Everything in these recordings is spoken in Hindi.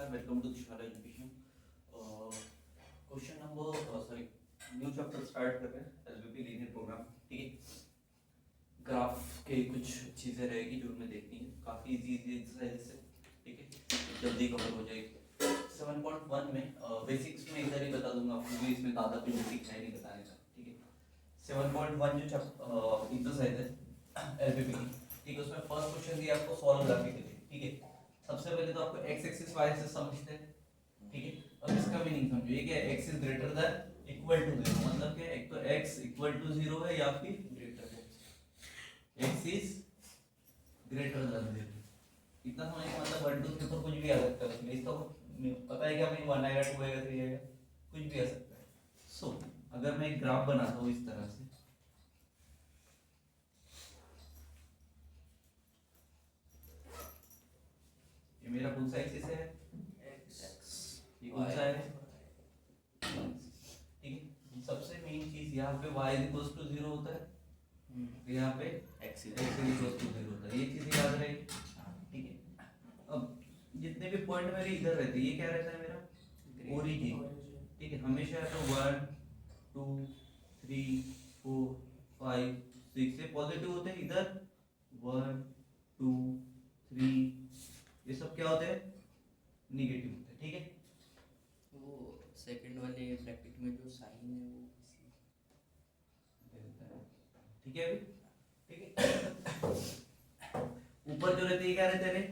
नमस्कार, वेलकम टू शाला education. Question number sorry new chapter start कर रहे हैं एलवीपी लीनियर प्रोग्राम। ठीक है, ग्राफ के कुछ चीज़ें रहेगी जो हमें देखनी है, काफ़ी इजी एक्सरसाइज है। ठीक है, जल्दी कवर हो जाएगी। 7.1 में बेसिक्स में इधर ही बता दूंगा आपको, क्योंकि इसमें ज़्यादा कोई बेसिक है नहीं बताने का। ठीक है, 7.1 जो एक्सरसाइज है एलवीपी की, ठीक है, उसमें फर्स्ट क्वेश्चन दिया आपको सॉल्व ग्राफिक के लिए। ठीक है, सबसे पहले तो आपको एक्स एक्सिस वाई एक्सिस समझते हैं। ठीक है, अब इसका मीनिंग समझो, ये क्या है, X is greater than equal to 0, मतलब क्या है, एक तो एक्स इक्वल टू 0 है या फिर ग्रेटर है। एक्स इज ग्रेटर देन 0, इतना समझने का मतलब 1 2 3 पर कुछ भी आ सकता है उसमें। इसका पता है कि हमें 1 आएगा 2 आएगा 3 आएगा, कुछ भी आ सकता है। सो अगर मैं एक ग्राफ बनाता हूँ इस तरह से, ये मेरा कौन सा एक्सिस है, ये कौन सा है, ठीक है। सबसे मेन चीज यहाँ पे y इक्वल्स टू 0 होता है, यहाँ पे x इक्वल्स टू 0 होता है, ये चीज याद रहे। ठीक है, अब जितने भी पॉइंट मेरे इधर रहते हैं, ये क्या रहता है मेरा ओरिजिन। ठीक है, हमेशा तो 1 2 3 4 5 6 से पॉजिटिव होते हैं, इधर 1 2 3 ये सब क्या होते हैं, निगेटिव होते हैं। ठीक है, वो सेकंड वाले ब्रैकेट में जो साइन है वो किसी ठीक है अभी। ठीक है, ऊपर जो रहते हैं क्या रहते हैं,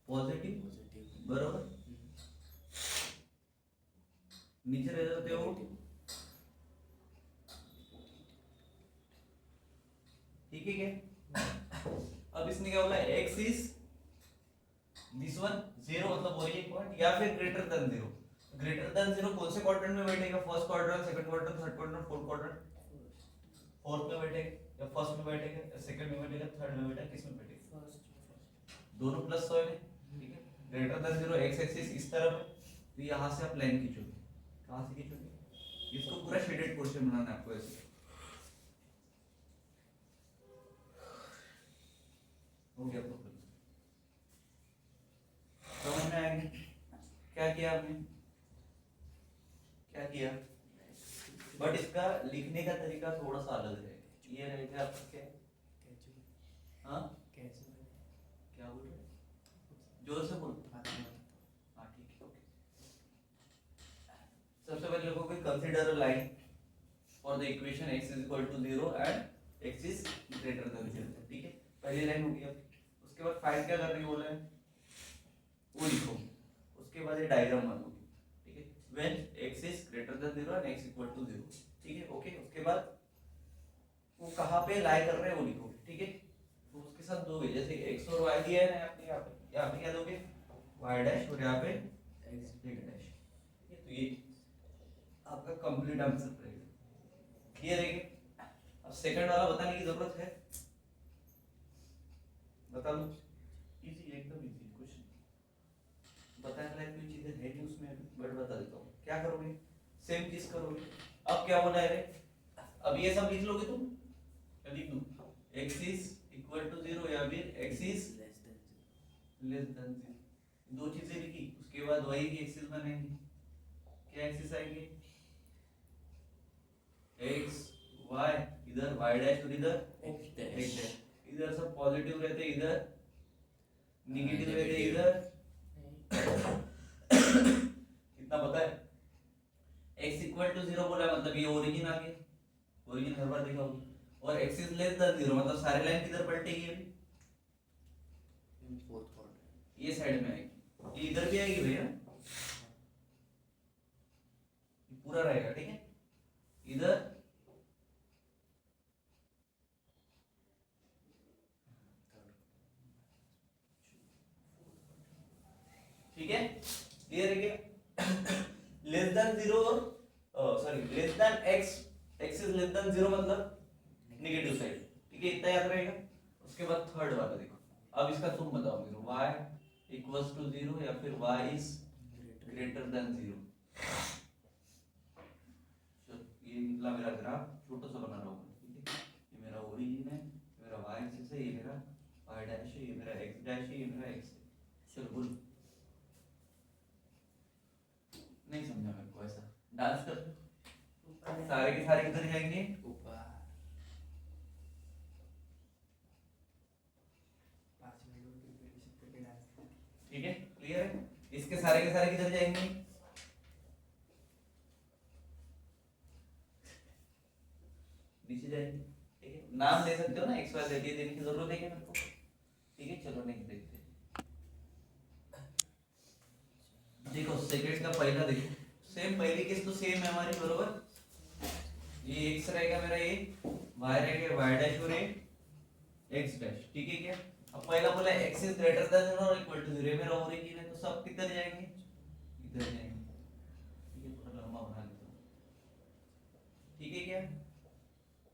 पॉजिटिव पॉजिटिव बरोबर, नीचे रह जाते हो। ठीक है क्या, अब इसने क्या बोला, एक्स इज दिस वन 0 मतलब ओरिजिन पॉइंट या फिर ग्रेटर देन 0। ग्रेटर देन 0 कौन से क्वाड्रेंट में बैठेगा, first quadrant, second quadrant, third quadrant, fourth quadrant, fourth में बैठेगा या फर्स्ट में बैठेगा या सेकंड में बैठेगा, थर्ड में बैठेगा, किस में बैठेगा, दोनों प्लस साइन है। ठीक है, ग्रेटर देन 0 एक्स एक्सिस इस तरफ है, तो यहां से आप लाइन खींचोगे, कहां से खींचोगे, इसको पूरा शेडेड पोर्शन बनाना है आपको ऐसे। हो गया आपको समझ में आएगा क्या किया आपने, क्या किया, बट इसका लिखने का तरीका थोड़ा सा अलग रहेगा। ये रहेगा आपका क्या, हाँ क्या बोल रहे हैं, जोर से बोल। हाँ ठीक है, ओके। सबसे पहले लिखोगे consider a line for the equation x is equal to 0 and x is greater than 0। ठीक है, पहली लाइन हो गई। उसके बाद फाइंड क्या करने बोला है, वो लिखो, उसके बाद ये डायग्राम बनाओगे। ठीक है, when x is greater than 0 and x equal to 0। ठीक है, ओके। उसके बाद वो कहां पे लाई कर रहे हैं वो लिखोगे। ठीक है, तो उसके साथ दोगे, जैसे x और y दिया है ना, आपने यहाँ पे क्या दोगे, y डैश और यहाँ पे x डैश। ठीक है, तो ये आपका कंप्लीट आंसर रहेगा, क्लियर है क्या? अब सेकंड वाला बताने की जरूरत है, बता दो, इजी एकदम इजी क्वेश्चन, बताने लायक कोई चीजें है नहीं उसमें अभी, बट बता देता हूँ। क्या करोगे, सेम चीज करोगे। अब क्या बोला है, अब ये सब लिख लोगे तुम, क्या लिख दूं, x इज इक्वल टू 0 या फिर x इज लेस देन 0, दो चीजें लिखी। उसके बाद y की एक्सिस बनेंगे, क्या एक्सिस आएंगे, x y, इधर y डैश और इधर x डैश, इधर सब पॉजिटिव रहते, इधर नेगेटिव रहते, इधर कितना पता है, x इक्वल टू 0 बोला मतलब ये ओरिजिन आ गया, ओरिजिन हर बार देखा होगा, और x इज लेस देन 0 मतलब सारी लाइन किधर पलटेगी, अभी फोर्थ क्वाड्रेंट ये साइड में आएगी, ये इधर भी आएगी भैया, ये पूरा रहेगा। ठीक है, इधर ठीक है, क्लियर है क्या, लेस देन 0 और sorry less than x, x is less than 0 मतलब नेगेटिव साइड। ठीक है, इतना याद रहेगा। उसके बाद थर्ड वाला देखो, अब इसका तुम बताओ मेरे, y इक्वल्स टू 0 या फिर y इज ग्रेटर देन 0। ये निकला मेरा ग्राफ, छोटा सा बना रहा हूँ। ठीक है, ये मेरा ओरिजिन है, मेरा y एक्सिस है, ये मेरा y डैश है, ये मेरा x डैश है, ये मेरा x है। चलो बोलो, डांस कर, सारे के सारे किधर जाएंगे? ऊपर 5 मिनट की प्रिपरेशन करके डांस कर। ठीक है, क्लियर है? इसके सारे के सारे किधर जाएंगे? नीचे जाएंगे। ठीक है, नाम दे सकते हो ना, एक्स वाई जेड, ये देने की जरूरत है क्या मेरे को? ठीक है, चलो नेक्स्ट देखते हैं। देखो सेकंड का पहला देखो, सेम पहली केस तो सेम है हमारी, बरोबर? ये एक्स रहेगा मेरा, ये वाई रहेगा वाई डैश और एक्स डैश। ठीक है क्या? अब पहला बोला x इज ग्रेटर देन और इक्वल टू 0, मेरा ओरिजिन है, तो सब किधर जाएंगे? इधर जाएंगे। ठीक है, थोड़ा लंबा बना देता हूं। ठीक है क्या?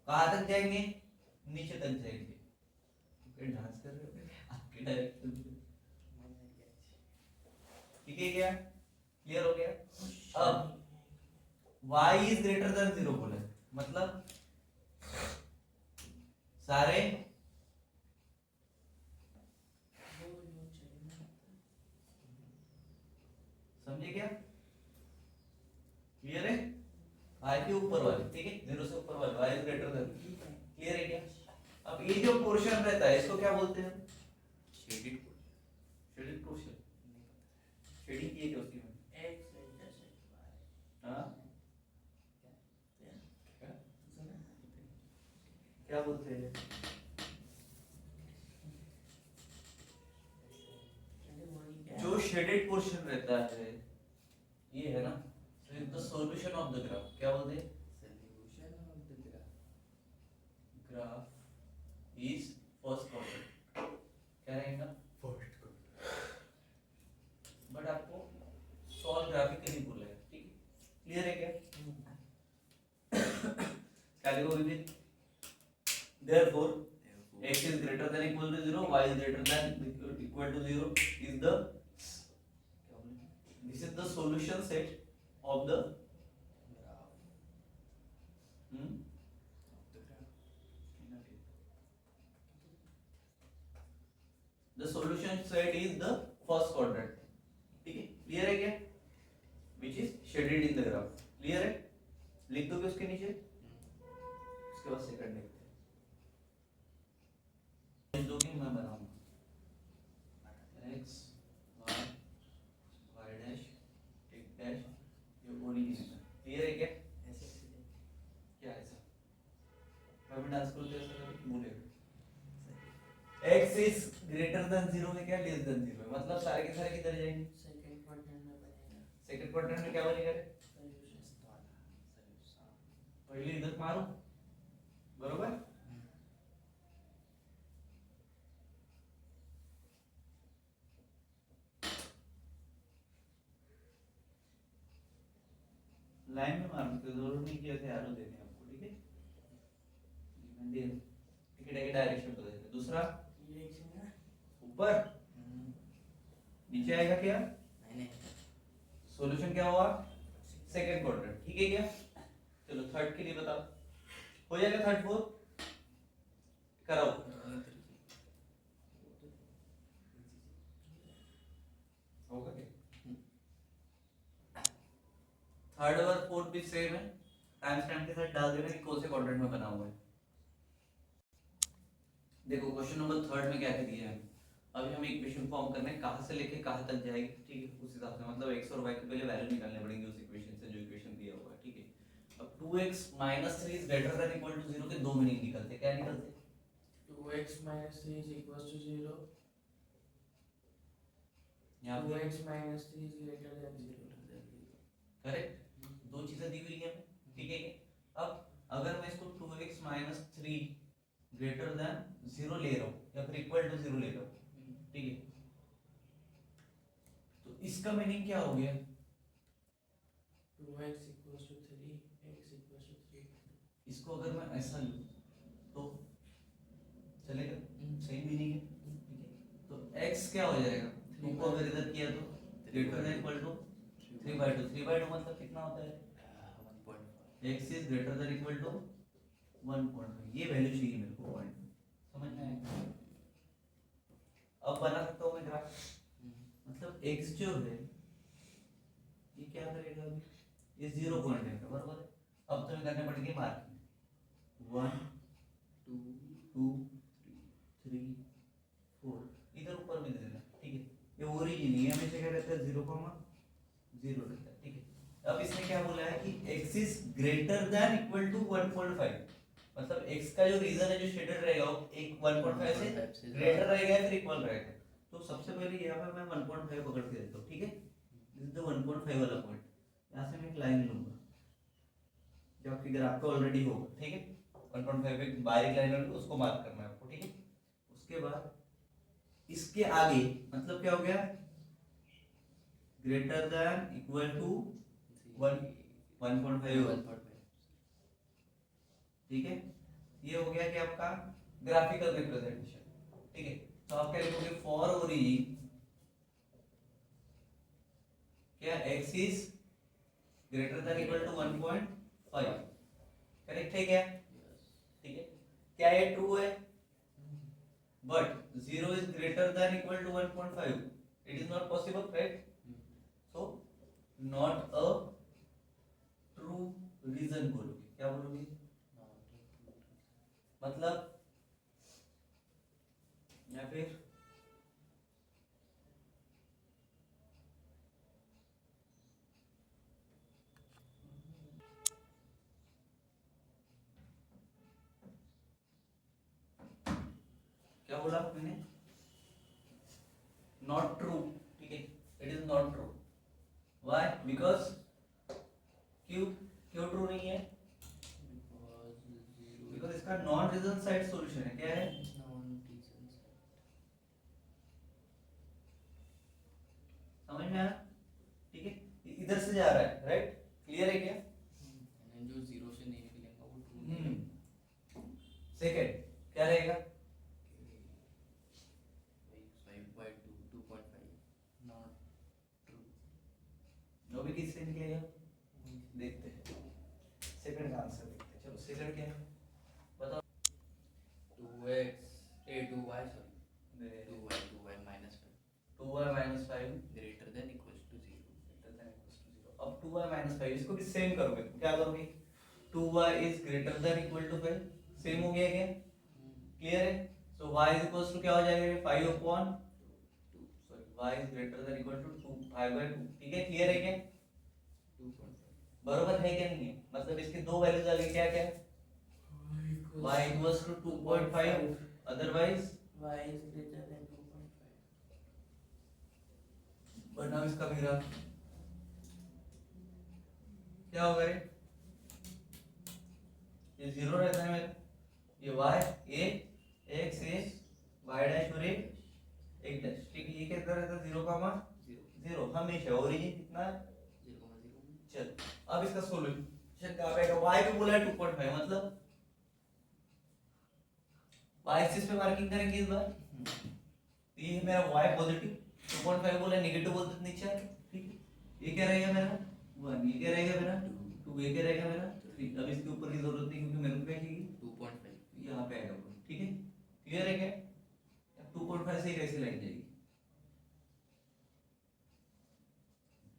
कहां तक जाएंगे? नीचे तक जाएंगे। तो डांस कर रहे हो आपके डायरेक्शन में। ठीक है क्या? क्लियर हो गया? अब y इज ग्रेटर देन 0 बोला, मतलब सारे समझे क्या? क्लियर है? y के ऊपर वाले, ठीक है, 0 से ऊपर वाले y is greater then, clear है क्या? अब ये जो पोर्शन रहता है इसको क्या बोलते हैं? Shaded shaded portion. शेडिंग की है क्या उसकी में? हाँ, क्या बोलते हैं? जो शेडेड पोर्शन रहता है, ये है ना, so the solution of the graph, क्या बोलते हैं? Solution of the graph is first quadrant, क्या रहेगा? फर्स्ट को बट आपको सॉल्व ग्राफिकली बोला है, ठीक है, क्लियर है क्या? क्या लिखोगे फिर? therefore x is greater than equal to 0, y is greater than equal to 0 is the, this is the solution set of the the solution set is the first quadrant. ठीक है, क्लियर है क्या? which is shaded in the graph, clear है? लिख दोगे उसके नीचे, उसके बाद सेकंड देखते हैं। लिख दोगे, मैं बनाऊंगा x y y डैश एक डैश, ये ओरिजिन है, क्लियर है क्या? ऐसे क्या ऐसा? मैं भी डांस करूँ तो ऐसा बोलेगा x is greater than 0 है क्या? लेस देन 0 है, मतलब सारे के सारे किधर जाएंगे? सेकंड क्वाड्रेंट में बनेगा। सेकंड क्वाड्रेंट में क्या बनेगा रे? सॉल्यूशन वाला सॉल्यूशन पहले इधर मारो, बरोबर? लाइन में मारने की जरूरत नहीं कि ऐसे एरो देने आपको, ठीक है? ठीक है, डायरेक्शन बदल देते। दूसरा ऊपर नीचे आएगा क्या? नहीं सॉल्यूशन क्या हुआ? सेकंड क्वाड्रेंट, ठीक है क्या? चलो थर्ड के लिए बताओ, हो जाएगा थर्ड फोर्थ? कराओ। होगा क्या? थर्ड और फोर्थ भी सेम है, टाइम स्टैम्प के साथ डाल देना कि कौन से क्वाड्रेंट में बना हुआ है। देखो क्वेश्चन नंबर थर्ड में क्या क्या दिया है, अभी हम इक्वेशन फॉर्म करने हैं, कहां से लेके कहां तक जाएगी, ठीक है, उस हिसाब से, मतलब x और y के पहले वैल्यू निकालने पड़ेंगे उस इक्वेशन से जो इक्वेशन दिया हुआ है, ठीक है? अब 2x - 3 is greater than equal to 0 के दो मीनिंग निकलते, क्या निकलते? 2x minus 3 is equals to 0. यहां पे 2x minus 3 is greater than 0. Correct, दो चीजें दी हुई है, ठीक है? अब अगर मैं इसको 2x - 3 ग्रेटर देन 0 ले रहा हूं या फिर इक्वल टू 0 ले रहा हूं, ठीक है, तो इसका मीनिंग क्या हो गया? 2x equals to 3, x equals to 3. इसको अगर मैं ऐसा लूं तो चलेगा, सही मीनिंग है, ठीक है? तो x क्या हो जाएगा? 2 को अगर इधर किया तो ग्रेटर देन इक्वल टू 3/2, 3/2 मतलब कितना होता है? 1.5 x is greater than equal to 1.5, ये वैल्यू चाहिए मेरे को, पॉइंट समझ में आया? अब बना सकता हूं मैं ग्राफ, मतलब x जो है ये क्या करेगा अभी? ये 0 पॉइंट है बराबर है। अब तुम्हें करने पड़ेगी मार्किंग 1 2 3 4 इधर ऊपर में दे देना ठीक है। ये ओरिजिन है हमेशा क्या रहता है 0,0 रहता है ठीक है। अब इसने क्या बोला है कि x is greater than equal to 1.5 मतलब x का जो रीजन है जो शेडेड रहेगा वो एक 1.5 से ग्रेटर रहेगा या फिर इक्वल रहेगा। तो सबसे पहले यहाँ पे मैं 1.5 पकड़ के देता हूँ ठीक है। दिस इज द 1.5 वाला पॉइंट। यहाँ से मैं एक लाइन लूंगा जो फिगर आपको ऑलरेडी होगा ठीक है। 1.5 एक बारीक लाइन होगी उसको मार्क करना है आपको ठीक है। उसके बाद इसके आगे मतलब क्या हो गया ग्रेटर देन इक्वल टू 1.5 ठीक है। ये हो गया कि आपका ग्राफिकल रिप्रेजेंटेशन ठीक है। तो आप क्या लिखोगे फॉर ओरिजिन क्या x is greater than equal to 1.5 correct है क्या ठीक है। क्या ये ट्रू है but 0 is greater than equal to 1.5 it is not possible right so not a true reason बोलोगे क्या बोलोगे मतलब या फिर क्या बोला मैंने नॉट ट्रू ठीक है। It is not true why because क्यों ट्रू नहीं है बिकॉज इसका नॉन रीजन साइड सॉल्यूशन है क्या है समझ में आया ठीक है। इधर से जा रहा है राइट क्लियर है क्या जो 0 से नहीं निकलेगा वो ट्रू नहीं है। सेकंड क्या रहेगा 5/2 नॉट ट्रू वो भी किससे निकलेगा देखते हैं सेकंड का आंसर देखते हैं। चलो सेकंड क्या है बताओ 2y minus 5 2y minus 5 greater than equals to 0 अब 2y minus 5 इसको भी सेम करोगे क्या करोगे 2y is greater than equal to 5 same हो गया क्या क्लियर है। सो y is equals to क्या हो जाएगा 5 upon 2 sorry y is greater than equal to 2 5/2 ठीक है क्लियर है क्या 2.5 बराबर है क्या नहीं है मतलब इसके दो वैल्यूज आ गए क्या क्या y equals to 2.5 otherwise y is greater than 2.5 बनाओ इसका भी ग्राफ क्या होगा रे ये 0 रहता है मेरा ये y a x a y dash और एक डैश ठीक है। ये कितना रहता है 0 हमेशा ओरिजिन कितना है 0,0 चल अब इसका सॉल्यूशन क्या आएगा y भी बोला है 2.5 मतलब y एक्सिस पे मार्किंग करेंगे इस बार तो ये मेरा y पॉजिटिव 2.5 बोला नेगेटिव बोलते नीचे आके ठीक है। ये क्या रहेगा मेरा 1 ये क्या रहेगा मेरा 2 ये क्या रहेगा मेरा 3 अब इसके ऊपर की जरूरत नहीं क्योंकि मेरे को क्या चाहिए 2.5 यहाँ पे आएगा ठीक है क्लियर है क्या 2.5 से कैसे लाइन जाएगी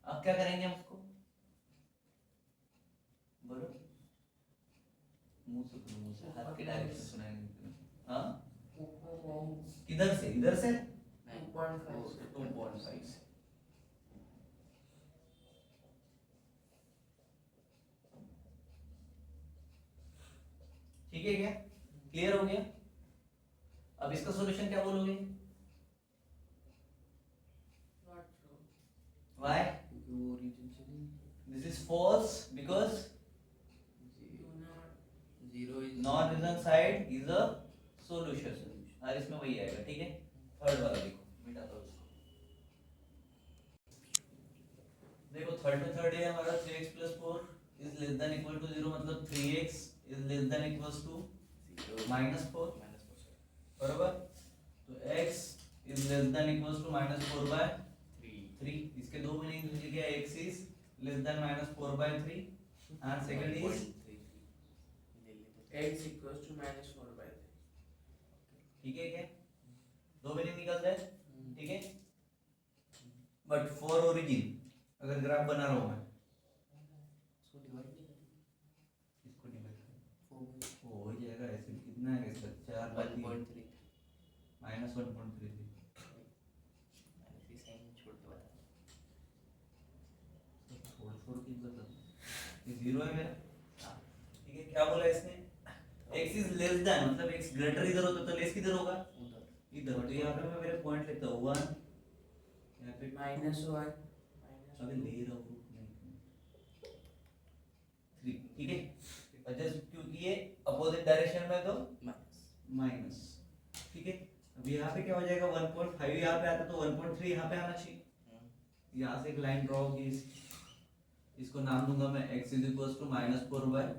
अब क्या करेंगे हम उसको बोलो मुंह से हाथ के डायरेक्शन सुनाएंगे हाँ किधर से इधर से 2.5 से ठीक है क्या क्लियर हो गया। अब इसका सॉल्यूशन क्या बोलोगे not true why क्योंकि वो ओरिजिन से नहीं this is false because do not 0 is non reason side is a solution और इसमें वही आएगा ठीक है। थर्ड वाला देखो मिटा दो उसको देखो थर्ड में थर्ड है हमारा 3x + 4 is less than equal to 0 मतलब 3x is less than equals to -4 बराबर तो x is less than equals to -4/3 इसके दो मीनिंग लिख गया x is less than -4/3 and second is x equals to -4/3 ठीक है क्या दो मीनिंग निकल जाए ठीक है। बट फॉर ओरिजिन अगर ग्राफ बना रहा हूं मैं कितना है इसका 4 बाई 3 1.3 -1.33 मैंने इसी साइन छोड़ के बताया। छोड़ के बता ये 0 है मेरा। हाँ, ठीक है। क्या बोला इसने x इज लेस देन मतलब x ग्रेटर इधर होता तो लेस किधर होगा उधर इधर। तो यहाँ पे मैं मेरे पॉइंट लेता हूँ 1 यहाँ पे माइनस 1 अबे ले रहा हूँ 3 ठीक है। और जस्ट क्योंकि ये अपोजिट डायरेक्शन में तो माइनस माइनस ठीक है। अब यहाँ पे क्या हो जाएगा 1.5 यहाँ पे आता तो 1.3 यहाँ पे आना चाहिए। यहाँ से एक लाइन ड्रॉ होगी इसको नाम दूंगा मैं x इज इक्वल टू -4/3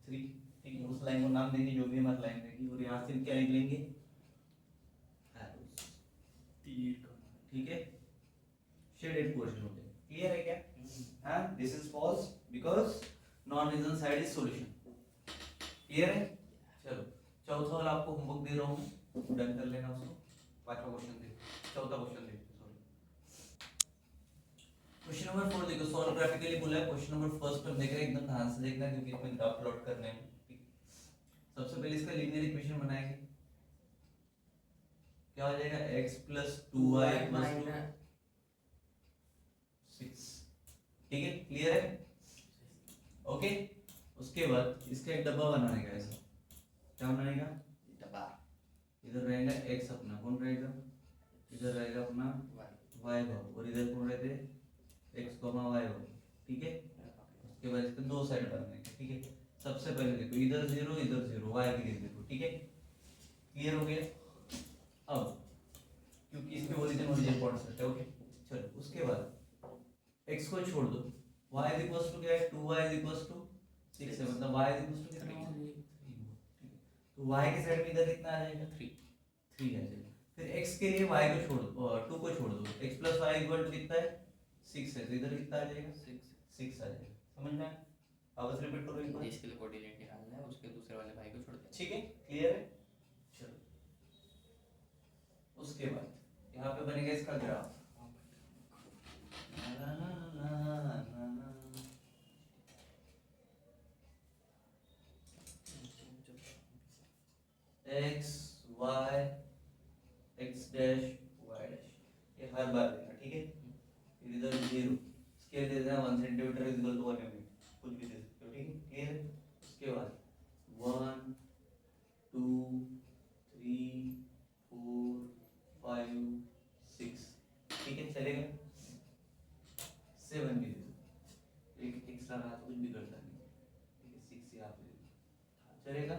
ठीक है। उस लाइन को नाम देंगे जो भी हमारी लाइन रहेगी और यहाँ से क्या निकलेंगे arrows, तीर का ठीक है। शेडेड पोर्शन होते हैं क्लियर है क्या। And this is false because non region side is solution clear है। चलो चौथा वाला आपको होमवर्क दे रहा हूँ डन कर लेना उसको। पांचवा क्वेश्चन देखो चौथा क्वेश्चन देखो सॉरी क्वेश्चन नंबर 4 देखो सॉल्व ग्राफिकली बोला है। क्वेश्चन नंबर फर्स्ट पर देख रहे हैं एकदम ध्यान से देखना क्योंकि इसमें ग्राफ प्लॉट करने हैं ठीक। सबसे पहले इसका लीनियर इक्वेशन बनाएंगे क्या हो जाएगा x + 2y = 6 ठीक है क्लियर है ओके। उसके बाद इसका एक डब्बा बनाने का ऐसा क्या बनाएगा डब्बा इधर रहेगा x अपना कौन रहेगा इधर रहेगा अपना y भाव और इधर कौन रहते x, y भाव ठीक है। उसके बाद इसके दो साइड बनाने का ठीक है। सबसे पहले देखो इधर 0 इधर 0 y के लिए देखो ठीक है क्लियर हो गया। अब क्योंकि इसके ओरिजिन पॉइंट सेट है ओके। चलो उसके बाद x को छोड़ दो y क्या है 2y 6 है मतलब y कितना होगा 3 ठीक है। तो y के साइड में इधर कितना आ जाएगा 3 आ जाएगा। फिर x के लिए y को छोड़ दो 2 को छोड़ दो x + y = कितना है 6 है तो इधर कितना आ जाएगा 6 आ जाएगा। समझ में आया वापस रिपीट करो एक बार इसके लिए कोऑर्डिनेट निकालना है उसके दूसरे वाले भाई को छोड़ देना ठीक है क्लियर है। चलो उसके बाद यहाँ पे बनेगा इसका graph x y x dash y dash ये हर बार देना ठीक है। फिर इधर 0 स्केल दे देना 1 सेंटीमीटर = 1 यूनिट कुछ भी दे सकते हो ठीक है क्लियर है। उसके बाद 1 2 3 4 5 6 ठीक है चलेगा 7 भी दे दो एक एक्स्ट्रा रहा तो कुछ भी करता नहीं ठीक है 6 यहाँ पे दे दो चलेगा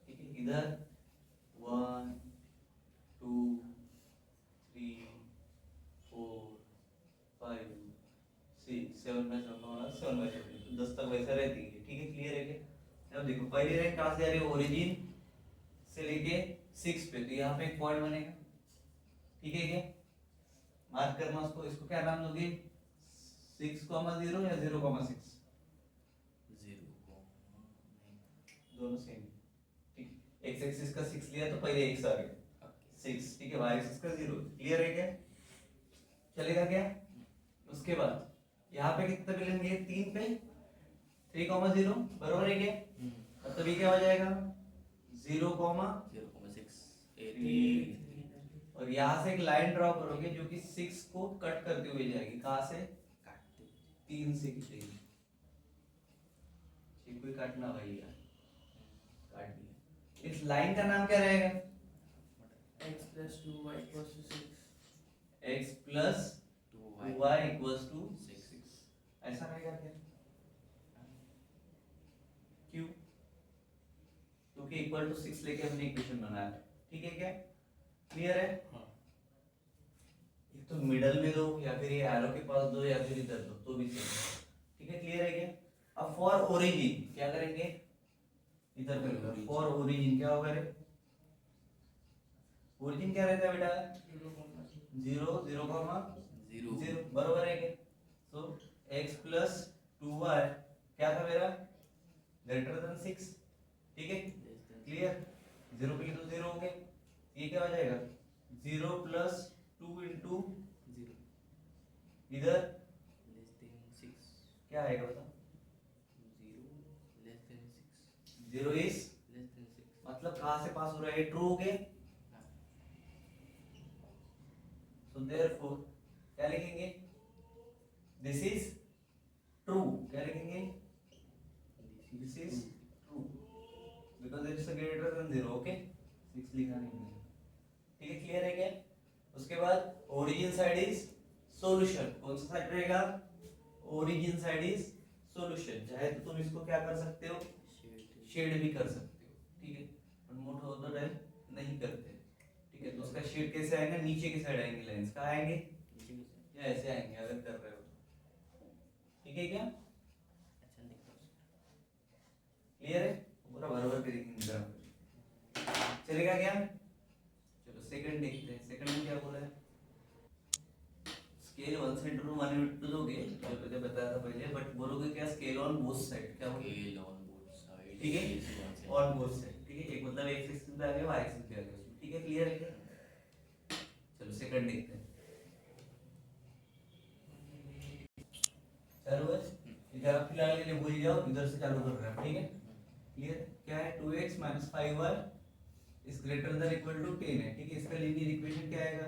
ठीक है। इधर 1 2 3 4 5 6 7 में 10 तक वैसा रहती है ठीक है क्लियर है क्या। अब देखो पहली रैंक कहाँ से आ रही है ओरिजिन से लेके 6 पे तो यहाँ पे एक पॉइंट बनेगा ठीक है क्या। मार्क करना उसको इसको क्या नाम दोगे 6,0 या 0,6 दोनों सेम ठीक। x एक्सिस का 6 लिया तो पहले x आ गया 6 ठीक है y एक्सिस का 0 क्लियर है क्या चलेगा क्या। उसके बाद यहाँ पे कितने मिलेंगे 3 पे 3,0 बराबर है क्या। मतलब ये क्या हो जाएगा 0,6 और यहाँ से एक लाइन ड्रॉ करोगे जो कि 6 को कट करते हुए जाएगी कहाँ से 3 से खींचेगी कोई काटना भाई यार काट दिया। इस लाइन का नाम क्या रहेगा x + 2y = 6 x + 2y = 6 ऐसा रहेगा क्या क्यों क्योंकि इक्वल टू 6 लेके हमने इक्वेशन बनाया ठीक है क्या क्लियर है। एक तो मिडल में दो या फिर ये एरो के पास दो या फिर इधर दो तो भी सही ठीक है क्लियर है क्या। अब फॉर ओरिजिन क्या करेंगे इधर करेंगे फॉर ओरिजिन क्या होगा रे ओरिजिन क्या रहता है बेटा 0 0 बराबर है क्या। सो x + 2y क्या था मेरा > 6 ठीक है क्लियर 0 के लिए तो 0 हो गया ये क्या हो जाएगा 0 + 2 * 0 इधर क्या आएगा बताओ 0 is मतलब कहाँ ये ट्रू हो गया। सो देयरफॉर क्या लिखेंगे, दिस इज ट्रू। क्या लिखेंगे, this is true because it is greater than 0। Okay 6 लिखा नहीं है, ठीक है, क्लियर है क्या। उसके बाद ओरिजिन साइड इज सॉल्यूशन। कौन सा साइड रहेगा, ओरिजिन साइड इज सॉल्यूशन। चाहे तो तुम इसको क्या कर सकते हो, शेड भी कर सकते हो, ठीक है, पर मोटा होता है नहीं करते, ठीक है। तो उसका शेड कैसे आएगा, नीचे की साइड आएंगे लाइंस, कहाँ आएंगे, या ऐसे आएंगे अगर कर रहे हो तो, ठीक है क्या, अच्छा लिखो क्लियर है, पूरा बराबर करेंगे ग्राफ, चलेगा क्या। चलो सेकंड देखते हैं, सेकंड में क्या बोला है, स्केल 1 से 2 1 टू दोगे, जो मैंने बताया था पहले, बट बोलोगे क्या, स्केल ऑन बोथ साइड, क्या बोलोगे, स्केल ऑन बोथ साइड, ठीक है, ऑन बोथ साइड, ठीक है, एक मतलब एक्स एक्सिस पे आ गया, वाई एक्सिस पे आ गया, ठीक है, क्लियर है क्या। चलो सेकंड देखते हैं, चालू है, इधर आप फिलहाल के लिए भूल जाओ, इधर से चालू कर रहे हैं, ठीक है, क्लियर, क्या है 2x 5y is greater than equal to 10 है, ठीक है। इसका लीनियर इक्वेशन क्या आएगा,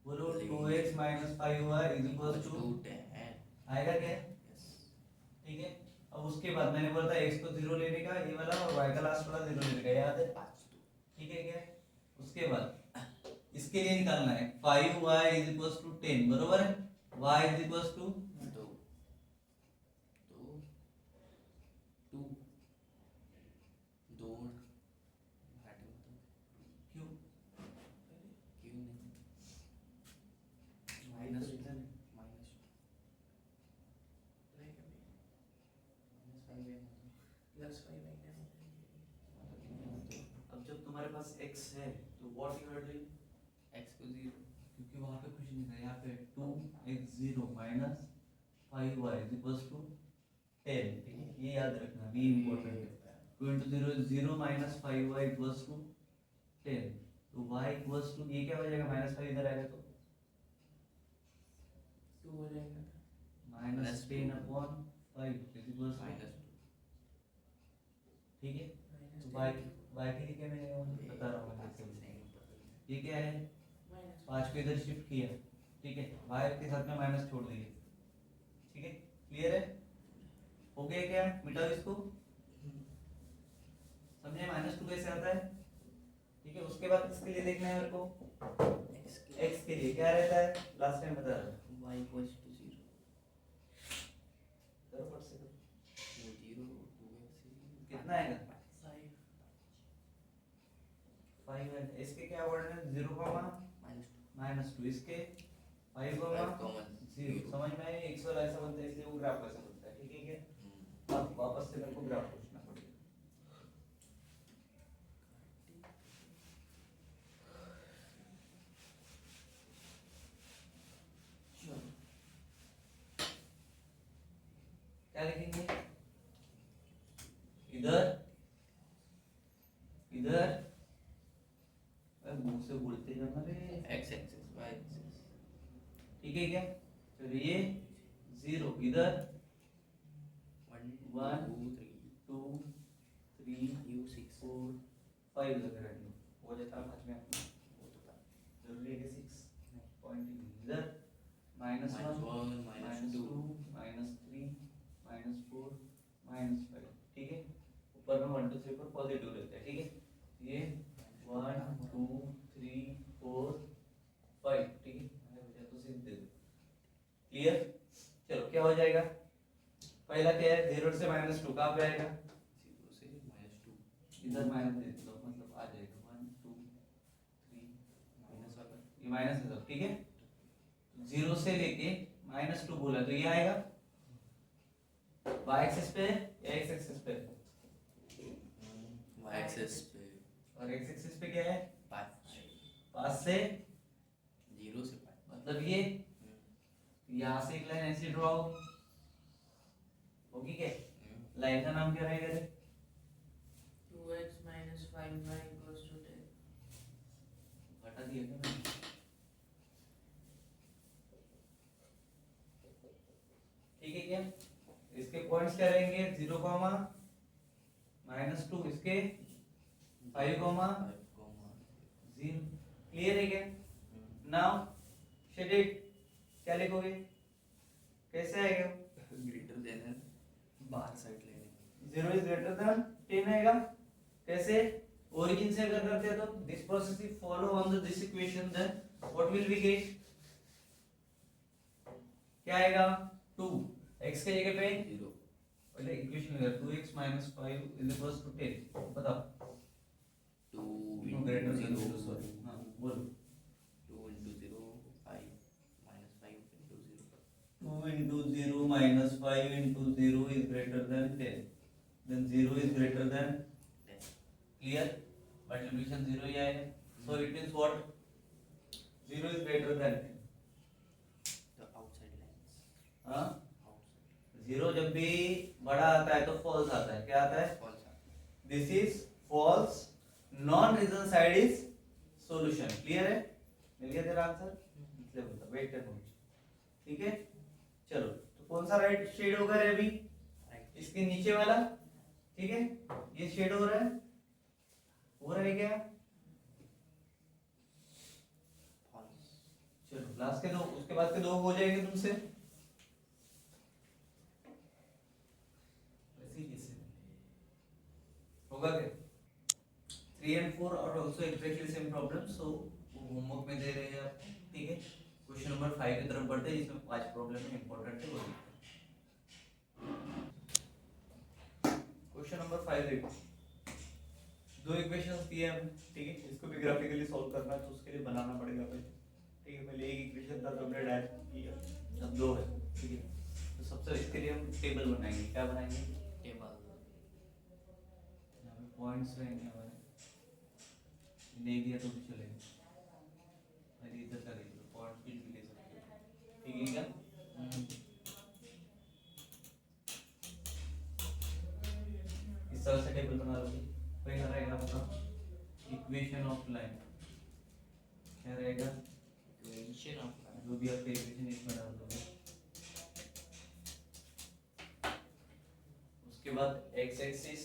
बोलो 2x 5y is equal to 10 आएगा क्या, ठीक है। अब उसके बाद मैंने बोला था x को 0 लेने का, ये वाला, और y का लास्ट वाला 0 लेने का, याद है, ठीक है क्या। उसके बाद इसके लिए निकालना है 5y इज इक्वल टू 10, बरोबर है, y इज इक्वल टू 2 2 2 क्यों, क्यों नहीं, माइनस माइनस like -5 है plus 5 like that. अब जब तुम्हारे पास x है तो what you are doing, x को 0, क्योंकि वहां पे कुछ नहीं था, यहाँ पे 2x0 minus 5y is equal to 10, ठीक है, ये याद रखना, बी इंपॉर्टेंट है। 2 into 0 is 0 minus 5y equals to 10, तो y equals to ये क्या हो जाएगा, -5 इधर आएगा तो 2 हो जाएगा, minus 10 upon 5 is equals to, -2 ठीक है। minus तो 10 y के लिए क्या मैं बता रहा हूँ कैसे, ये क्या है, minus 5 को इधर शिफ्ट किया, ठीक है, y के साथ में माइनस छोड़ दिए, ठीक है, क्लियर है, हो गया क्या, मिटाओ इसको, समझे -2 कैसे आता है, ठीक है। उसके बाद इसके लिए देखना है मेरे को, x के लिए क्या रहता है, लास्ट टाइम बता रहा था, y equals to 0 करो फट से करो, 0 2x कितना आएगा 5 5 है, इसके क्या वर्ड है 0, -2, इसके 5, 5, 0, समझ में आया, x वाला ऐसा बनता है, इसलिए वो ग्राफ ऐसा बनता है, ठीक है क्या। अब वापस से मेरे को ग्राफ पूछना पड़ेगा, क्या लिखेंगे, इधर इधर मुंह से बोलते जाना रे, x एक्सिस y एक्सिस ठीक है क्या। चलिए 0 इधर 1 1 2 2 3 3 6 4 5 लग रहा है, हो जाता है पांच में अपना, वो तो पता जरूरी है कि 6 पॉइंट इधर -1 -2 -3 -4 -5, ठीक है, ऊपर में 1 2 3 4 पॉजिटिव रहता है, ठीक है, ये 1 2 3 4 5, ठीक है, मैंने बचा तो सिर्फ दे दो, क्लियर। चलो क्या हो जाएगा, पहला क्या है 0 से -2 कहाँ पे आएगा, 0 से -2 इधर माइनस दे दो, मतलब आ जाएगा 1 2 3 माइनस वाला ये माइनस है सब, ठीक है, 0 से लेके -2 बोला तो ये आएगा y एक्सिस पे या x एक्सिस पे, y एक्सिस पे और x एक्सिस पे क्या है 5 5 से 0 से 5 मतलब ये यहाँ से एक लाइन ऐसे ड्रॉ होगी क्या, लाइन का नाम क्या रहेगा रे, 2x minus 5y equals to 10 घटा दिया क्या मैंने, ठीक है क्या। इसके पॉइंट्स क्या रहेंगे 0, -2, इसके 5 कॉमा 0 क्लियर है क्या? नाउ शेड इट, क्या लिखोगे, कैसे आएगा? ग्रेटर देन बाहर साइड लेने 0 इज ग्रेटर देन 10 आएगा। कैसे? ओरिजिन से अगर करते हैं तो this process is follow on the this equation, then what will we get? क्या आएगा? 2 x के जगह पे 0 पहले इक्वेशन में 2x 5 इज इक्वल्स टू 10, बताओ। 2 2 ग्रेटर देन 0, 0 सॉरी हां बोलो। 2 into 0 5 minus 5 into 0 2 into 0 minus 5 into 0 is greater than 10, then 0 is greater than 10 clear, multiplication 0 ही आएगा, so it means what? 0 is greater than 10, the outside lines हाँ outside 0 जब भी बड़ा आता है तो false आता है, क्या आता है? false are this is false, non reason side is solution, clear है? मिल गया तेरा आंसर? इसलिए बोलता वेट कर पहुंच, ठीक है चलो। तो कौन सा राइट शेड होगा रे अभी? right इसके नीचे वाला, ठीक है ये शेड हो रहा है, हो रहा है क्या? false चलो लास्ट के दो, उसके बाद के दो हो जाएंगे तुमसे। ऐसे ही कैसे होगा क्या? 3 and 4 are also exactly same problem, so वो होमवर्क में दे रहे हैं आप, ठीक है। क्वेश्चन नंबर 5 की तरफ बढ़ते हैं, जिसमें 5 प्रॉब्लम है इंपॉर्टेंट है वो देखते हैं। क्वेश्चन नंबर 5 देखो, दो इक्वेशंस दिए हैं, ठीक है। इसको भी ग्राफिकली सॉल्व करना है तो उसके लिए बनाना पड़ेगा पहले, ठीक है। पहले एक इक्वेशन था तो हमने डायरेक्ट किया, अब दो है, ठीक है। तो सबसे इसके लिए हम टेबल बनाएंगे, क्या बनाएंगे? table यहाँ पे पॉइंट्स रहेंगे हमारे, नहीं दिया तो भी चलेगा, अरे इधर का देख लो, पॉइंट भी ले सकते हो, ठीक है क्या? इस तरह से टेबल बना लोगे। पहला रहेगा आपका इक्वेशन ऑफ लाइन, क्या रहेगा? equation of line जो भी आपका इक्वेशन इसमें डाल दोगे। उसके बाद एक्स एक्सिस,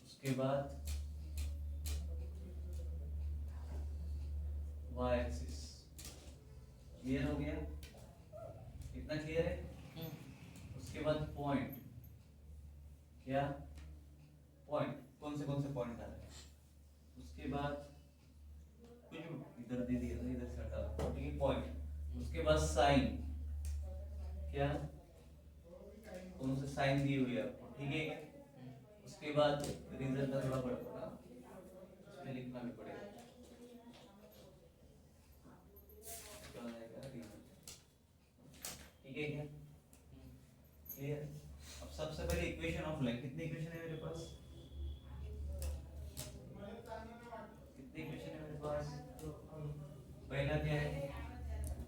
उसके बाद वाई एक्सिस, क्लियर हो गया? इतना क्लियर है? उसके बाद पॉइंट, क्या पॉइंट, कौन से पॉइंट आ रहे हैं? उसके बाद कुछ इधर दे दिया था, इधर से हटा दो, ठीक है पॉइंट। उसके बाद साइन, क्या कौन से साइन दी हुई है आपको, ठीक है। उसके बाद रीजन का थोड़ा बड़ा होगा, इसमें लिखना भी पड़ेगा, क्या आएगा रीजन, ठीक है क्या? क्लियर? अब सबसे पहले इक्वेशन ऑफ लाइन, कितनी इक्वेशन है मेरे पास? कितनी इक्वेशन है मेरे पास? पहला क्या है?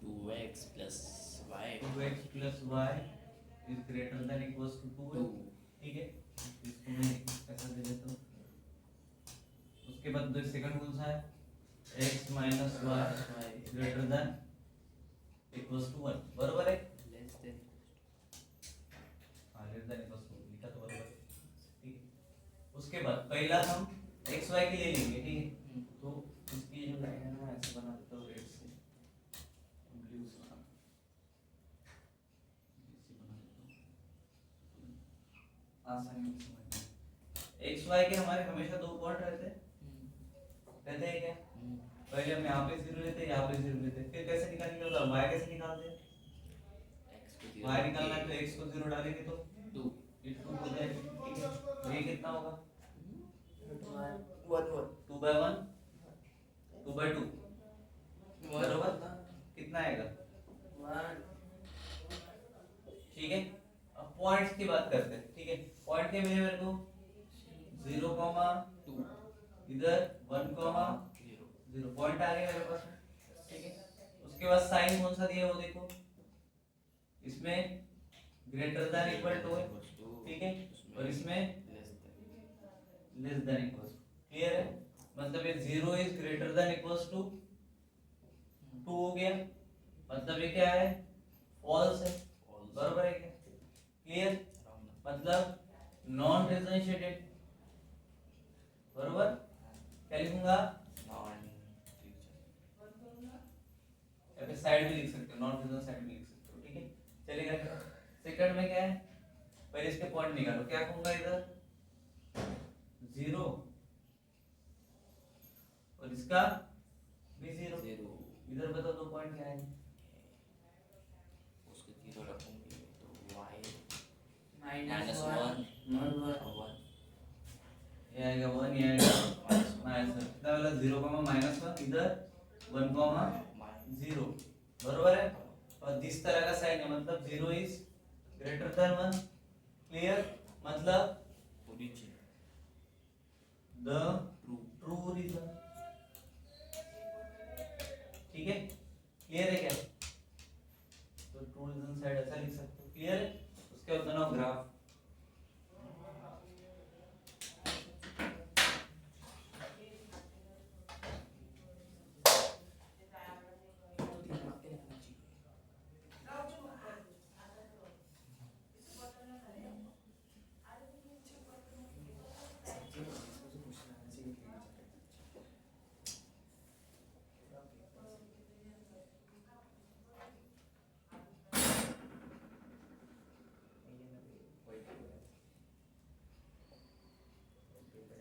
2x plus y 2x plus y is greater than equals to 2, 2 ठीक है। इसको मैं ऐसा दे देता हूँ। उसके बाद दो सेकंड कौन सा है? x minus y is greater than equals to 1, बरोबर है? less than हाँ लेस देन इक्वल्स टू लिखा तो बरोबर है, ठीक है। उसके बाद पहला हम x y के लिए लेंगे, ठीक है। तो इसकी जो लाइन है ना, ऐसे बना देता हूँ रेड से, ब्लू से बना, ऐसे बना देता हूँ, आसानी से समझना। x y के हमारे हमेशा दो पॉइंट रहते हैं क्या? पहले हम यहाँ पे 0 लेते हैं, यहाँ पे 0 लेते हैं, फिर कैसे निकालेंगे? होता y कैसे निकालते हैं? x को y निकालना है तो x को 0 डालेंगे तो 2 ये 2 हो जाएगा, ठीक है। तो ये कितना होगा? 1 2 by 1, 2 by 2, बराबर कितना आएगा? 1 ठीक है। अब पॉइंट्स की बात करते हैं, ठीक है। पॉइंट क्या मिले मेरे को? 0, 2 इधर 1, 0 पॉइंट आ गया मेरे पास, ठीक है। उसके बाद साइन कौन सा दिया वो देखो, इसमें ग्रेटर देन इक्वल टू है, ठीक है, और इसमें लेस देन इक्वल, क्लियर है? मतलब ये 0 is greater than equals to 2 हो गया, मतलब ये क्या है? फॉल्स है, बराबर है क्या? क्लियर? मतलब नॉन रीजन शेडेड, बरोबर, क्या लिखूंगा, नॉन या फिर साइड भी लिख सकते हो, नॉन फ्यूजन साइड भी लिख सकते हो, ठीक है चलेगा। सेकंड में क्या है, पहले इसके पॉइंट निकालो, क्या कहूंगा इधर 0 और इसका भी 0, इधर बताओ दो पॉइंट क्या है, उसको 0 रखूंगी तो y माइनस -1 और और 1 1 ये आएगा 1, ये आएगा -1, कितना वाला 0, -1, इधर 1, 0, बरोबर है। और जिस तरह का साइन है मतलब 0 इज ग्रेटर देन 1, क्लियर, मतलब ओरिजिन द ट्रू रीजन, ठीक है क्लियर है क्या, तो ट्रू रीजन साइड ऐसा लिख सकते हो, क्लियर है। उसके बाद बनाओ ग्राफ,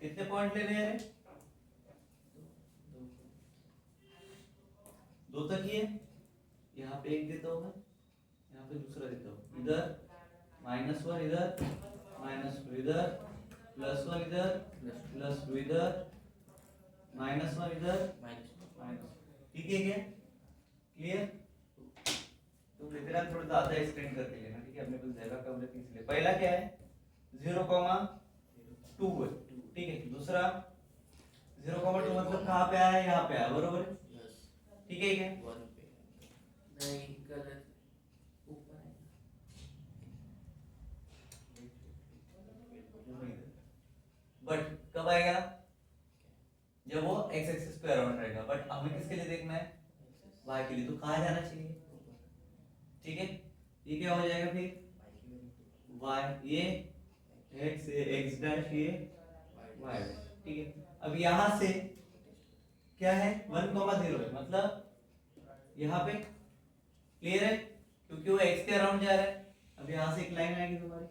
कितने पॉइंट लेने हैं, दो तक ही है, यहाँ पे एक देता हूँ मैं, यहाँ पे दूसरा देता हूँ, इधर -1 इधर, -2 इधर, +1 इधर, +2 इधर, -1 इधर, ठीक है क्या, क्लियर। तो कृपया थोड़ा ज्यादा एक्सटेंड करके लेना, ठीक है, अपने पास जगह कम रहती है इसलिए। पहला क्या है 0,2 है, ठीक है, दूसरा 0,2 मतलब कहाँ पे आया, यहाँ पे आया, बरोबर है, यस ठीक है क्या, 1 पे नहीं गलत, ऊपर है बट कब आएगा, जब वो x एक्सिस पे अराउंड रहेगा, बट हमें किसके लिए देखना है, y के लिए, तो कहाँ जाना चाहिए, ठीक है, ये क्या हो जाएगा फिर y, ये x डैश, ये y, ठीक है। अब यहाँ से क्या है 1,0 है, मतलब यहाँ पे क्लियर है, क्योंकि वो x के अराउंड जा रहा है। अब यहाँ से एक लाइन आएगी तुम्हारी,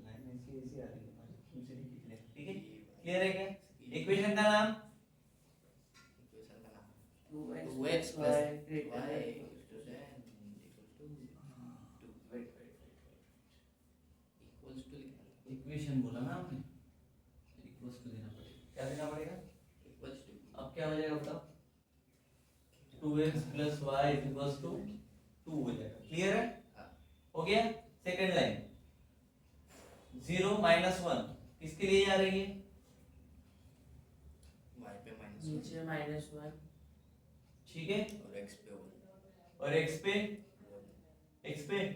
लाइन ऐसी ऐसी आ रही है तुम्हारी, दूसरी खींच ले, ठीक है क्लियर है क्या, इक्वेशन का नाम इक्वेशन का नाम 2x 2x y y greater than equals to 2 equals to लिखना इक्वेशन बोला ना आपने, इक्वल्स टू देना पड़ेगा, क्या देना पड़ेगा, इक्वल्स टू अब क्या हो जाएगा बताओ, 2x + y = 2 हो जाएगा, क्लियर है, हो गया। सेकंड लाइन 0 -1 किसके लिए जा रही है, y पे नीचे -1 ठीक है, और x पे 1 और x पे 1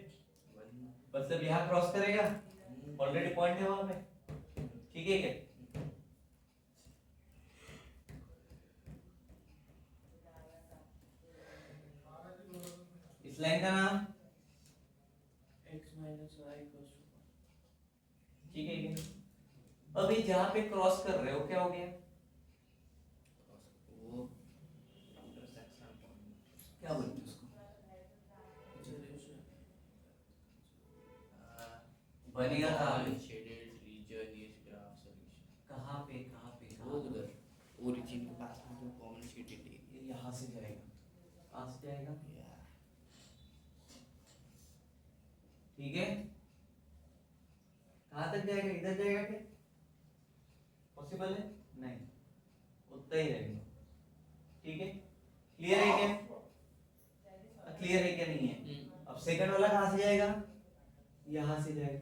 मतलब यहाँ क्रॉस करेगा, ऑलरेडी पॉइंट है वहां पे, ठीक है क्या, इस लाइन का नाम, x - y = ठीक है क्या, अभी जहाँ पे क्रॉस कर रहे हो क्या हो गया, वो इंटरसेक्शन पॉइंट क्या बोलते हैं उसको, बनेगा कहाँ पे, shaded region is graph solution कहाँ पे वो उधर ओरिजिन के पास में जो कॉमन शेडेड ये यहाँ से जाएगा, कहाँ से जाएगा, एरिया ठीक है, कहाँ तक जाएगा, इधर जाएगा क्या, पॉसिबल है नहीं, उतना ही रहेगा, ठीक है क्लियर है क्या, क्लियर है क्या नहीं है। अब सेकंड वाला कहाँ से जाएगा, यहाँ से जाएगा,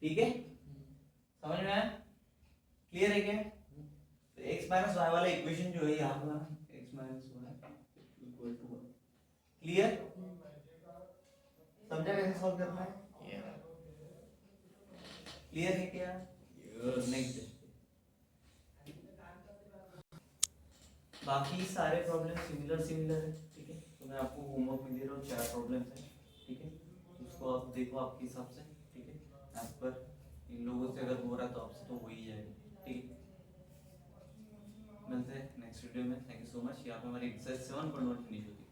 ठीक है समझ में आया, क्लियर है क्या, तो x - y वाला इक्वेशन जो है यहाँ पर x - y = 1, क्लियर, समझा कैसे सॉल्व करना है, क्लियर है क्या, नेक्स्ट बाकी सारे प्रॉब्लम सिमिलर है, ठीक है, तो मैं आपको होमवर्क में दे रहा हूँ 4 प्रॉब्लम्स हैं, ठीक है, उसको आप देखो आपके हिसाब से, ठीक है। एज पर इन लोगों से अगर हो रहा तो आपसे तो हो ही जाएगा, ठीक है। मिलते हैं नेक्स्ट वीडियो में। Thank you so much. यहाँ पे हमारी एक्सरसाइज 7.1 फिनिश होती है।